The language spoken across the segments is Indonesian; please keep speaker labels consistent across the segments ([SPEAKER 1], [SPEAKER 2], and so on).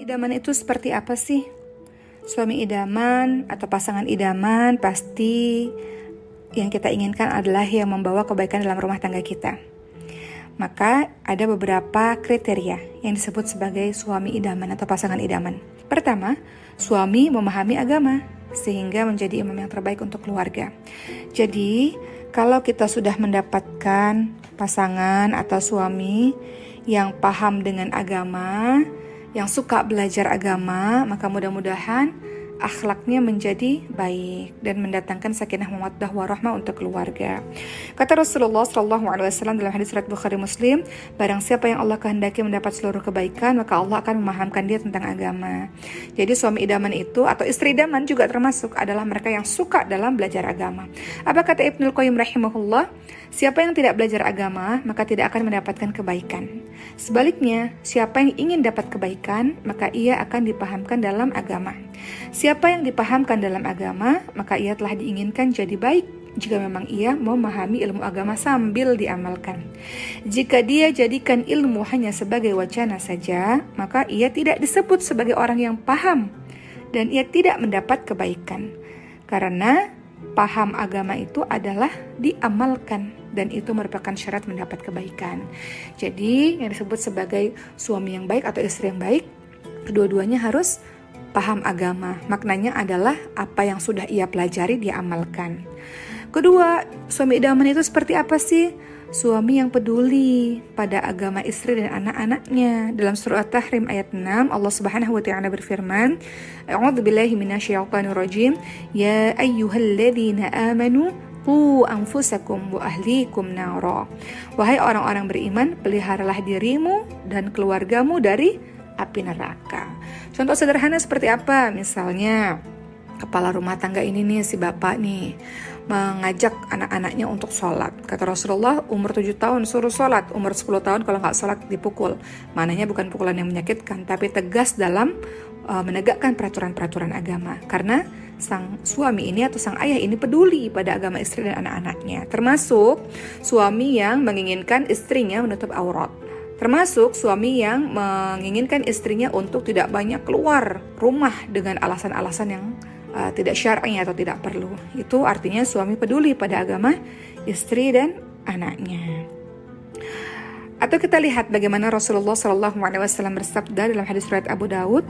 [SPEAKER 1] idaman itu seperti apa sih? Suami idaman atau pasangan idaman pasti yang kita inginkan adalah yang membawa kebaikan dalam rumah tangga kita. Maka ada beberapa kriteria yang disebut sebagai suami idaman atau pasangan idaman. Pertama, suami memahami agama sehingga menjadi imam yang terbaik untuk keluarga. Jadi, kalau kita sudah mendapatkan pasangan atau suami yang paham dengan agama, yang suka belajar agama, maka mudah-mudahan akhlaknya menjadi baik dan mendatangkan sakinah mawaddah warahmah untuk keluarga. Kata Rasulullah SAW dalam hadis riwayat Bukhari Muslim, barang siapa yang Allah kehendaki mendapat seluruh kebaikan, maka Allah akan memahamkan dia tentang agama. Jadi suami idaman itu atau istri idaman juga termasuk adalah mereka yang suka dalam belajar agama. Apa kata Ibnul Qayyim rahimahullah? Siapa yang tidak belajar agama, maka tidak akan mendapatkan kebaikan. Sebaliknya, siapa yang ingin dapat kebaikan, maka ia akan dipahamkan dalam agama. Siapa yang dipahamkan dalam agama, maka ia telah diinginkan jadi baik jika memang ia memahami ilmu agama sambil diamalkan. Jika dia jadikan ilmu hanya sebagai wacana saja, maka ia tidak disebut sebagai orang yang paham dan ia tidak mendapat kebaikan. Karena paham agama itu adalah diamalkan dan itu merupakan syarat mendapat kebaikan. Jadi yang disebut sebagai suami yang baik atau istri yang baik, kedua-duanya harus paham agama. Maknanya adalah apa yang sudah ia pelajari dia amalkan. Kedua, suami idaman itu seperti apa sih? Suami yang peduli pada agama istri dan anak-anaknya. Dalam surah At-Tahrim ayat 6, Allah Subhanahu wa taala berfirman, A'udzubillahi minasyaitonirrajim, ya ayyuhalladzina amanu qu anfusakum wa ahlikum nara. Wahai orang-orang beriman, peliharalah dirimu dan keluargamu dari api neraka. Contoh sederhana seperti apa? Misalnya kepala rumah tangga ini nih, si bapak nih mengajak anak-anaknya untuk sholat. Kata Rasulullah, umur 7 tahun suruh sholat, umur 10 tahun kalau nggak sholat dipukul. Mananya bukan pukulan yang menyakitkan, tapi tegas dalam menegakkan peraturan-peraturan agama. Karena sang suami ini atau sang ayah ini peduli pada agama istri dan anak-anaknya. Termasuk suami yang menginginkan istrinya menutup aurat. Termasuk suami yang menginginkan istrinya untuk tidak banyak keluar rumah dengan alasan-alasan yang tidak syar'i atau tidak perlu. Itu artinya suami peduli pada agama istri dan anaknya. Atau kita lihat bagaimana Rasulullah SAW bersabda dalam hadis riwayat Abu Daud.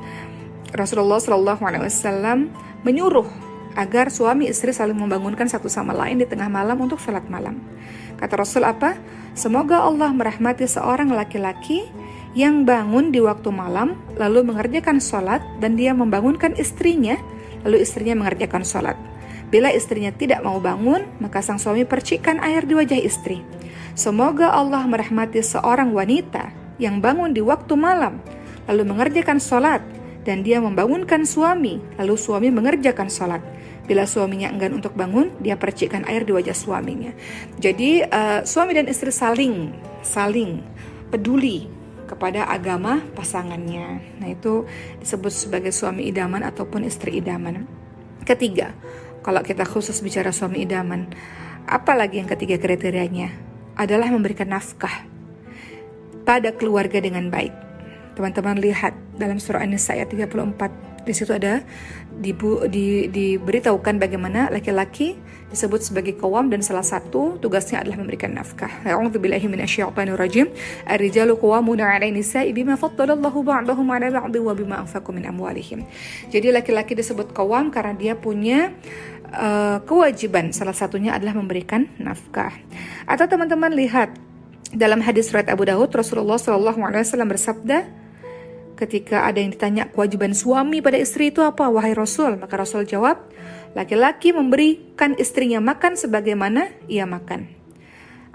[SPEAKER 1] Rasulullah SAW menyuruh agar suami istri saling membangunkan satu sama lain di tengah malam untuk sholat malam. Kata Rasul apa? Semoga Allah merahmati seorang laki-laki yang bangun di waktu malam lalu mengerjakan sholat dan dia membangunkan istrinya lalu istrinya mengerjakan sholat. Bila istrinya tidak mau bangun, maka sang suami percikkan air di wajah istri. Semoga Allah merahmati seorang wanita yang bangun di waktu malam lalu mengerjakan sholat dan dia membangunkan suami lalu suami mengerjakan sholat. Bila suaminya enggan untuk bangun, dia percikkan air di wajah suaminya. Jadi suami dan istri saling peduli kepada agama pasangannya. Nah, itu disebut sebagai suami idaman ataupun istri idaman. Ketiga, kalau kita khusus bicara suami idaman, apa lagi yang ketiga kriterianya? Adalah memberikan nafkah pada keluarga dengan baik. Teman-teman lihat dalam surah An-Nisa ayat 34. Di situ ada diberitahukan bagaimana laki-laki disebut sebagai qawwam dan salah satu tugasnya adalah memberikan nafkah. A'udzubillahi minasyaitonirrajim. Ar-rijalu qawwamuna 'alan nisa'i bima faddalallahu ba'dahum 'ala ba'dhin wa bima anfaqu min amwalihim. Jadi laki-laki disebut qawwam karena dia punya kewajiban, salah satunya adalah memberikan nafkah. Atau teman-teman lihat dalam hadis riwayat Abu Daud, Rasulullah SAW bersabda, ketika ada yang ditanya kewajiban suami pada istri itu apa, wahai Rasul? Maka Rasul jawab, laki-laki memberikan istrinya makan sebagaimana ia makan.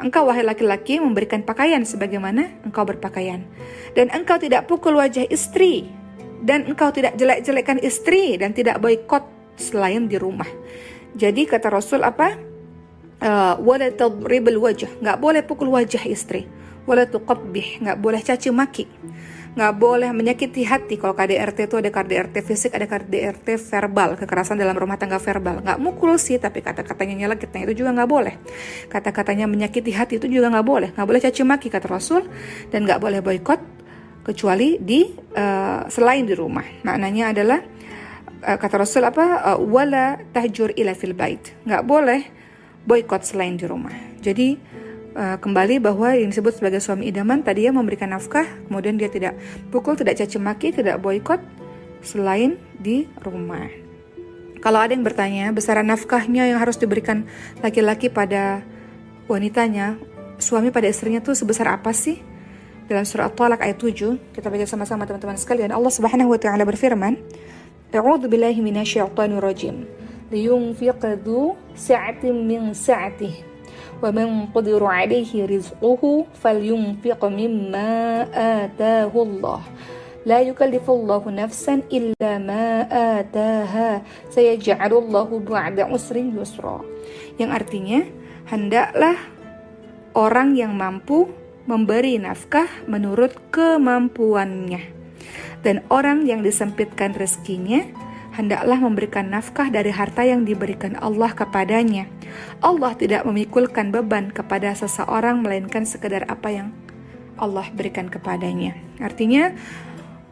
[SPEAKER 1] Engkau wahai laki-laki memberikan pakaian sebagaimana engkau berpakaian. Dan engkau tidak pukul wajah istri. Dan engkau tidak jelek-jelekkan istri dan tidak boikot selain di rumah. Jadi kata Rasul apa? Wala tadribul wajh, enggak boleh pukul wajah istri. Wala tuqabbih, enggak boleh caci maki. Nggak boleh menyakiti hati. Kalau KDRT itu ada KDRT fisik, ada KDRT verbal, kekerasan dalam rumah tangga verbal. Nggak mukul sih, tapi kata-katanya nyelekitnya itu juga nggak boleh. Kata-katanya menyakiti hati itu juga nggak boleh. Nggak boleh caci maki kata Rasul, dan nggak boleh boikot kecuali selain di rumah. Maknanya adalah kata Rasul wala tahjur ila fil bait, nggak boleh boikot selain di rumah. Jadi kembali bahwa yang disebut sebagai suami idaman tadi ya memberikan nafkah, kemudian dia tidak pukul, tidak caci maki, tidak boikot selain di rumah. Kalau ada yang bertanya besaran nafkahnya yang harus diberikan laki-laki pada wanitanya, suami pada istrinya tuh sebesar apa sih? Dalam surah At-Talaq ayat 7, kita baca sama-sama teman-teman sekalian. Allah Subhanahu wa taala berfirman, A'udzu billahi minasyaitonir rajim. Liyunfiq dzu sa'atin min sa'atihi wa man qadira 'alaihi rizquhu falyunfiq mimma ataahu Allah. La yukallifullahu nafsan illa ma ataaha. Sayaj'alullahu ba'da usrin yusra. Yang artinya, hendaklah orang yang mampu memberi nafkah menurut kemampuannya. Dan orang yang disempitkan rezekinya, hendaklah memberikan nafkah dari harta yang diberikan Allah kepadanya. Allah tidak memikulkan beban kepada seseorang, melainkan sekedar apa yang Allah berikan kepadanya. Artinya,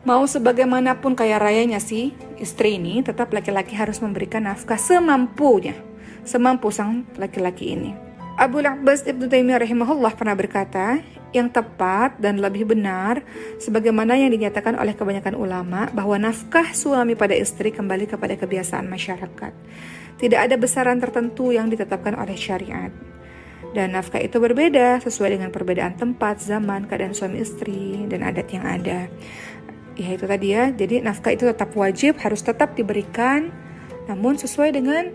[SPEAKER 1] mau sebagaimanapun kaya rayanya si istri ini, tetap laki-laki harus memberikan nafkah semampunya, semampu sang laki-laki ini. Abu Abbas Ibnu Taimiyah rahimahullah pernah berkata, yang tepat dan lebih benar sebagaimana yang dinyatakan oleh kebanyakan ulama bahwa nafkah suami pada istri kembali kepada kebiasaan masyarakat. Tidak ada besaran tertentu yang ditetapkan oleh syariat. Dan nafkah itu berbeda sesuai dengan perbedaan tempat, zaman, keadaan suami istri, dan adat yang ada. Ya itu tadi ya, jadi nafkah itu tetap wajib, harus tetap diberikan, namun sesuai dengan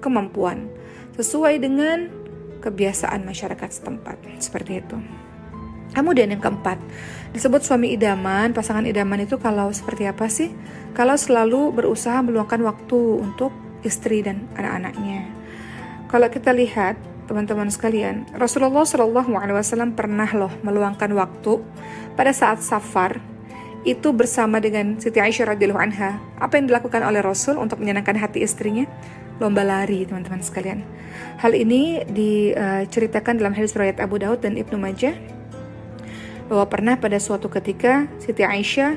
[SPEAKER 1] kemampuan, sesuai dengan kebiasaan masyarakat setempat, seperti itu. Kemudian yang keempat, disebut suami idaman, pasangan idaman itu kalau seperti apa sih? Kalau selalu berusaha meluangkan waktu untuk istri dan anak-anaknya. Kalau kita lihat, teman-teman sekalian, Rasulullah SAW pernah meluangkan waktu pada saat safar, itu bersama dengan Siti Aisyah radhiyallahu anha. Apa yang dilakukan oleh Rasul untuk menyenangkan hati istrinya? Lomba lari, teman-teman sekalian. Hal ini diceritakan dalam hadis riwayat Abu Daud dan Ibnu Majah, bahwa pernah pada suatu ketika Siti Aisyah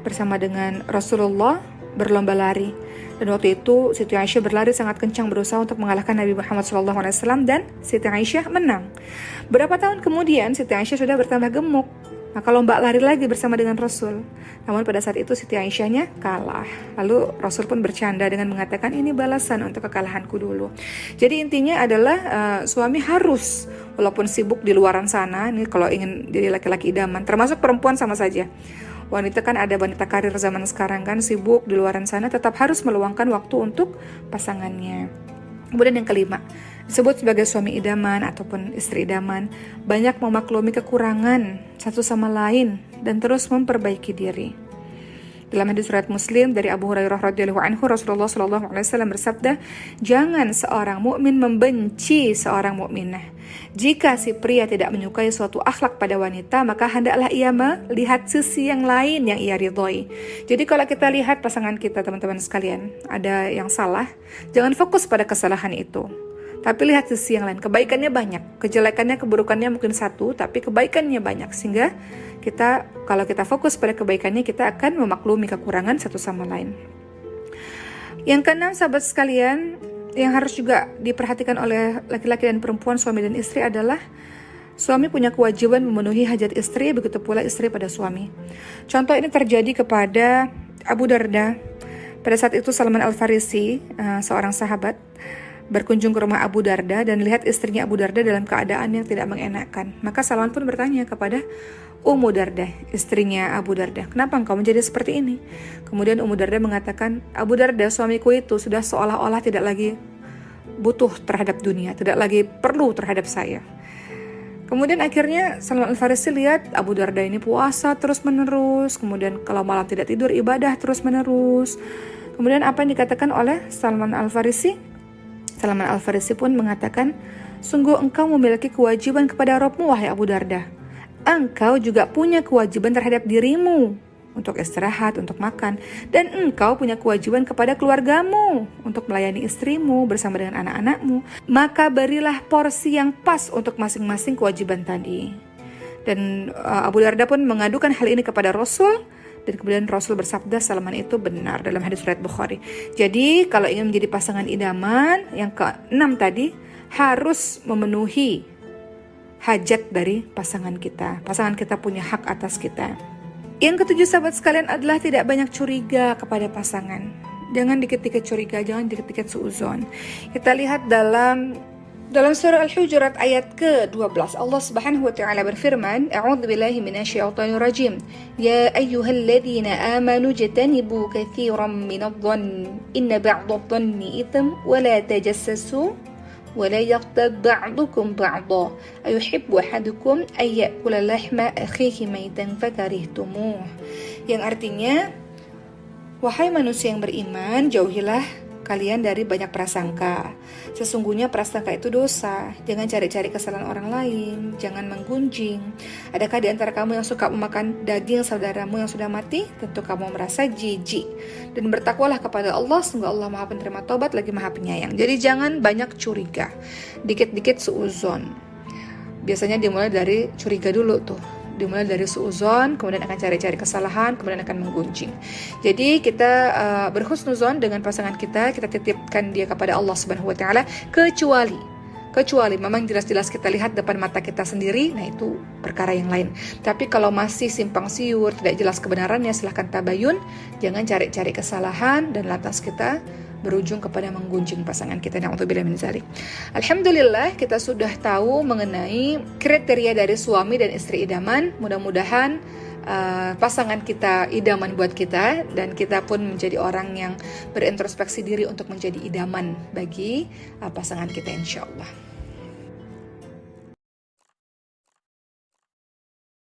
[SPEAKER 1] bersama dengan Rasulullah berlomba lari. Dan waktu itu Siti Aisyah berlari sangat kencang berusaha untuk mengalahkan Nabi Muhammad SAW, dan Siti Aisyah menang. Berapa tahun kemudian Siti Aisyah sudah bertambah gemuk, maka lomba lari lagi bersama dengan Rasul. Namun pada saat itu Siti Aisyahnya kalah. Lalu Rasul pun bercanda dengan mengatakan, ini balasan untuk kekalahanku dulu. Jadi intinya adalah suami harus, walaupun sibuk di luaran sana, ini kalau ingin jadi laki-laki idaman, termasuk perempuan sama saja. Wanita kan ada wanita karir zaman sekarang kan, sibuk di luaran sana, tetap harus meluangkan waktu untuk pasangannya. Kemudian yang kelima, disebut sebagai suami idaman ataupun istri idaman, banyak memaklumi kekurangan satu sama lain dan terus memperbaiki diri. Dalam hadis riwayat Muslim dari Abu Hurairah radhiyallahu anhu, Rasulullah SAW bersabda, jangan seorang mukmin membenci seorang mukminah. Jika si pria tidak menyukai suatu akhlak pada wanita, maka hendaklah ia melihat sisi yang lain yang ia ridhoi. Jadi kalau kita lihat pasangan kita, teman-teman sekalian, ada yang salah, jangan fokus pada kesalahan itu, tapi lihat sisi yang lain. Kebaikannya banyak, kejelekannya, keburukannya mungkin satu, tapi kebaikannya banyak. Sehingga kalau kita fokus pada kebaikannya, kita akan memaklumi kekurangan satu sama lain. Yang keenam, sahabat sekalian, yang harus juga diperhatikan oleh laki-laki dan perempuan, suami dan istri adalah suami punya kewajiban memenuhi hajat istri, begitu pula istri pada suami. Contoh ini terjadi kepada Abu Darda. Pada saat itu Salman Al-Farisi, seorang sahabat, berkunjung ke rumah Abu Darda dan lihat istrinya Abu Darda dalam keadaan yang tidak mengenakan. Maka Salman pun bertanya kepada Ummu Darda, istrinya Abu Darda, kenapa engkau menjadi seperti ini? Kemudian Ummu Darda mengatakan, Abu Darda, suamiku itu sudah seolah-olah tidak lagi butuh terhadap dunia, tidak lagi perlu terhadap saya. Kemudian akhirnya Salman Al-Farisi lihat Abu Darda ini puasa terus menerus, kemudian kalau malam tidak tidur ibadah terus menerus. Kemudian apa yang dikatakan oleh Salman Al-Farisi? Salman Al-Farisi pun mengatakan, sungguh engkau memiliki kewajiban kepada Rabbmu, wahai Abu Darda. Engkau juga punya kewajiban terhadap dirimu untuk istirahat, untuk makan, dan engkau punya kewajiban kepada keluargamu untuk melayani istrimu bersama dengan anak-anakmu. Maka berilah porsi yang pas untuk masing-masing kewajiban tadi. Dan Abu Darda pun mengadukan hal ini kepada Rasul, dan kemudian Rasul bersabda Salman itu benar dalam hadis riwayat Bukhari. Jadi kalau ingin menjadi pasangan idaman, yang ke-6 tadi harus memenuhi hajat dari pasangan kita. Pasangan kita punya hak atas kita. Yang ke-7 sahabat sekalian adalah tidak banyak curiga kepada pasangan. Jangan dikit-dikit curiga, jangan dikit-dikit suuzon. Kita lihat dalam surah Al-Hujurat ayat ke-12, Allah Subhanahu wa taala berfirman, A'udzubillahi minasyaitonir rajim. Ya ayyuhalladzina amanu jtanibu katsiran minadh-dhanni inna ba'dadh-dhanni itsm wa la tajassasu wa la yaghtab ba'dukum ba'dha ayuhibbu ahadukum ay ya'kula lahma akhihi maytan fakarihtumuh. Yang artinya, wahai manusia yang beriman, jauhilah kalian dari banyak prasangka. Sesungguhnya prasangka itu dosa. Jangan cari-cari kesalahan orang lain, jangan menggunjing. Adakah di antara kamu yang suka memakan daging saudaramu yang sudah mati? Tentu kamu merasa jijik. Dan bertakwalah kepada Allah, sungguh Allah Maha Penerima Taubat lagi Maha Penyayang. Jadi jangan banyak curiga, dikit-dikit suuzon. Biasanya dimulai dari curiga dulu tuh. Dimulai dari suuzon, kemudian akan cari-cari kesalahan, kemudian akan menggunjing. Jadi kita berhusnuzon dengan pasangan kita titipkan dia kepada Allah Subhanahu wa taala, kecuali memang jelas-jelas kita lihat depan mata kita sendiri, nah itu perkara yang lain. Tapi kalau masih simpang siur, tidak jelas kebenarannya, silahkan tabayun, jangan cari-cari kesalahan dan lantas kita berujung kepada menggunjing pasangan kita. Na'udzubillah min dzalik. Alhamdulillah kita sudah tahu mengenai kriteria dari suami dan istri idaman. Mudah-mudahan pasangan kita idaman buat kita, dan kita pun menjadi orang yang berintrospeksi diri untuk menjadi idaman bagi pasangan kita, insya Allah.